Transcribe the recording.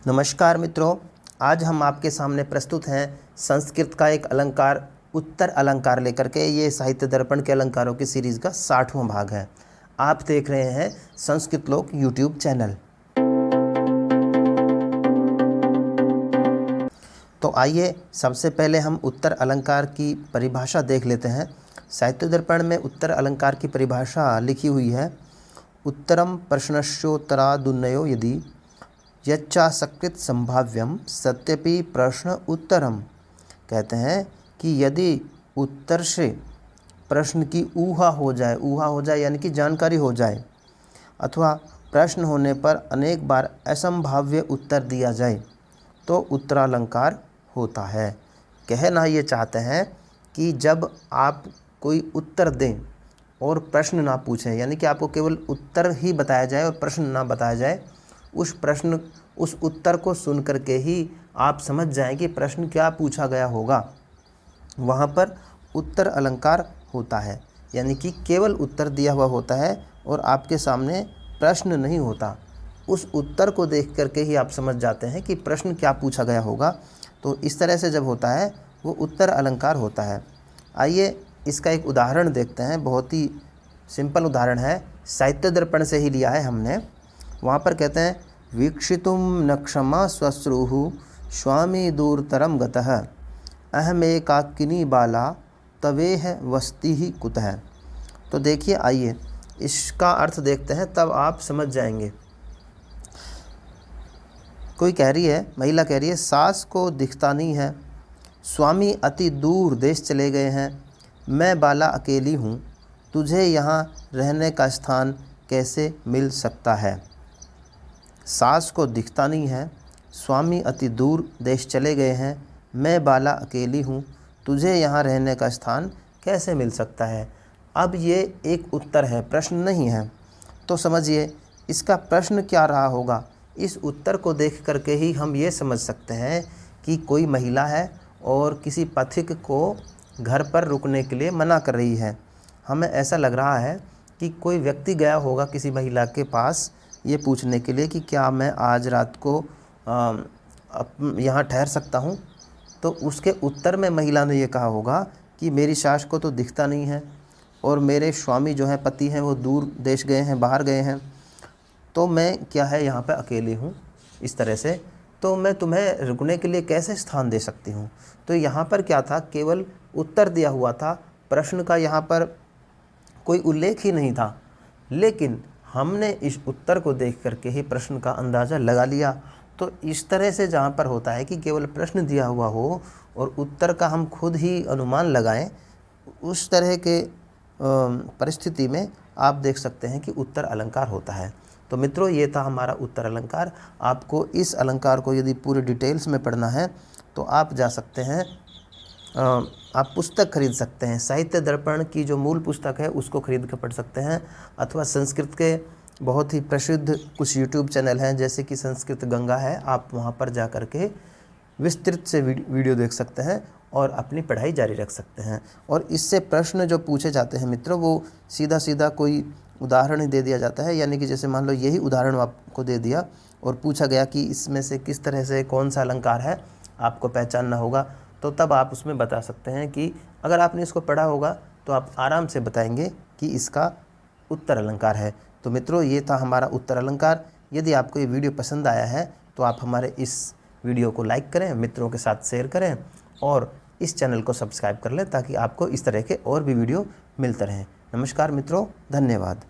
नमस्कार मित्रों, आज हम आपके सामने प्रस्तुत हैं संस्कृत का एक अलंकार उत्तर अलंकार लेकर के। ये साहित्य दर्पण के अलंकारों की सीरीज़ का 60वां भाग है। आप देख रहे हैं संस्कृत लोक यूट्यूब चैनल। तो आइए सबसे पहले हम उत्तर अलंकार की परिभाषा देख लेते हैं। साहित्य दर्पण में उत्तर अलंकार की परिभाषा लिखी हुई है। उत्तरम प्रश्नश्चोत्तरादुन्नयो यदि यच्चा सकृत संभाव्यम सत्यपि प्रश्न उत्तरम। कहते हैं कि यदि उत्तर से प्रश्न की ऊहा हो जाए यानी कि जानकारी हो जाए, अथवा प्रश्न होने पर अनेक बार असंभाव्य उत्तर दिया जाए तो उत्तरालंकार होता है। कहना ये चाहते हैं कि जब आप कोई उत्तर दें और प्रश्न ना पूछें, यानी कि आपको केवल उत्तर ही बताया जाए और प्रश्न ना बताया जाए, उस उत्तर को सुन करके ही आप समझ जाएं कि प्रश्न क्या पूछा गया होगा, वहाँ पर उत्तर अलंकार होता है। यानी कि केवल उत्तर दिया हुआ होता है और आपके सामने प्रश्न नहीं होता। उस उत्तर को देख करके ही आप समझ जाते हैं कि प्रश्न क्या पूछा गया होगा। तो इस तरह से जब होता है वो उत्तर अलंकार होता है। आइए इसका एक उदाहरण देखते हैं। बहुत ही सिंपल उदाहरण है, साहित्य दर्पण से ही लिया है हमने। वहाँ पर कहते हैं, वीक्षितुम न क्षमा श्वश्रुः स्वामी दूरतरम गतः अहमेकाकिनी बाला तवेह वस्ति ही कुतः। तो देखिए, आइए इसका अर्थ देखते हैं, तब आप समझ जाएंगे। कोई कह रही है, महिला कह रही है, सास को दिखता नहीं है, स्वामी अति दूर देश चले गए हैं, मैं बाला अकेली हूँ, तुझे यहाँ रहने का स्थान कैसे मिल सकता है। सास को दिखता नहीं है, स्वामी अति दूर देश चले गए हैं, मैं बाला अकेली हूँ, तुझे यहाँ रहने का स्थान कैसे मिल सकता है। अब ये एक उत्तर है, प्रश्न नहीं है। तो समझिए इसका प्रश्न क्या रहा होगा। इस उत्तर को देख करके ही हम ये समझ सकते हैं कि कोई महिला है और किसी पथिक को घर पर रुकने के लिए मना कर रही है। हमें ऐसा लग रहा है कि कोई व्यक्ति गया होगा किसी महिला के पास ये पूछने के लिए कि क्या मैं आज रात को यहाँ ठहर सकता हूँ। तो उसके उत्तर में महिला ने ये कहा होगा कि मेरी सास को तो दिखता नहीं है और मेरे स्वामी जो हैं, पति हैं, वो दूर देश गए हैं, बाहर गए हैं, तो मैं क्या है यहाँ पे अकेली हूँ। इस तरह से तो मैं तुम्हें रुकने के लिए कैसे स्थान दे सकती हूँ। तो यहाँ पर क्या था, केवल उत्तर दिया हुआ था, प्रश्न का यहाँ पर कोई उल्लेख ही नहीं था। लेकिन हमने इस उत्तर को देख करके ही प्रश्न का अंदाज़ा लगा लिया। तो इस तरह से जहाँ पर होता है कि केवल प्रश्न दिया हुआ हो और उत्तर का हम खुद ही अनुमान लगाएं, उस तरह के परिस्थिति में आप देख सकते हैं कि उत्तर अलंकार होता है। तो मित्रों, ये था हमारा उत्तर अलंकार। आपको इस अलंकार को यदि पूरे डिटेल्स में पढ़ना है तो आप जा सकते हैं, आप पुस्तक खरीद सकते हैं। साहित्य दर्पण की जो मूल पुस्तक है उसको खरीद कर पढ़ सकते हैं, अथवा संस्कृत के बहुत ही प्रसिद्ध कुछ यूट्यूब चैनल हैं, जैसे कि संस्कृत गंगा है, आप वहां पर जा कर के विस्तृत से वीडियो देख सकते हैं और अपनी पढ़ाई जारी रख सकते हैं। और इससे प्रश्न जो पूछे जाते हैं मित्रों, वो सीधा सीधा कोई उदाहरण ही दे दिया जाता है। यानी कि जैसे मान लो यही उदाहरण आपको दे दिया और पूछा गया कि इसमें से किस तरह से कौन सा अलंकार है, आपको पहचानना होगा। तो तब आप उसमें बता सकते हैं कि अगर आपने इसको पढ़ा होगा तो आप आराम से बताएंगे कि इसका उत्तर अलंकार है। तो मित्रों, ये था हमारा उत्तर अलंकार। यदि आपको ये वीडियो पसंद आया है तो आप हमारे इस वीडियो को लाइक करें, मित्रों के साथ शेयर करें और इस चैनल को सब्सक्राइब कर लें, ताकि आपको इस तरह के और भी वीडियो मिलते रहें। नमस्कार मित्रों, धन्यवाद।